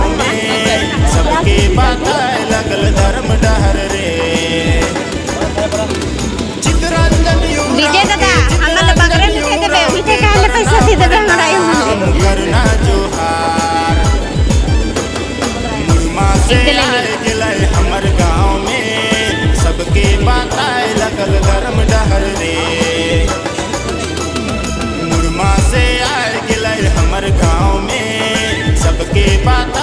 गाँव में सबके बात लगल धर्म डहर रे। विजय दादा आम्हाला बकरे मिठाई देबे, मिठाई खायला पैसा दे देबे हमरा यहाँ करना जोहार मुर्मा से आए गिले हमर गाँव में सबके बात लगल धर्म डहर रे। मुर्मा से आए गिले हमर गाँव में सबके बात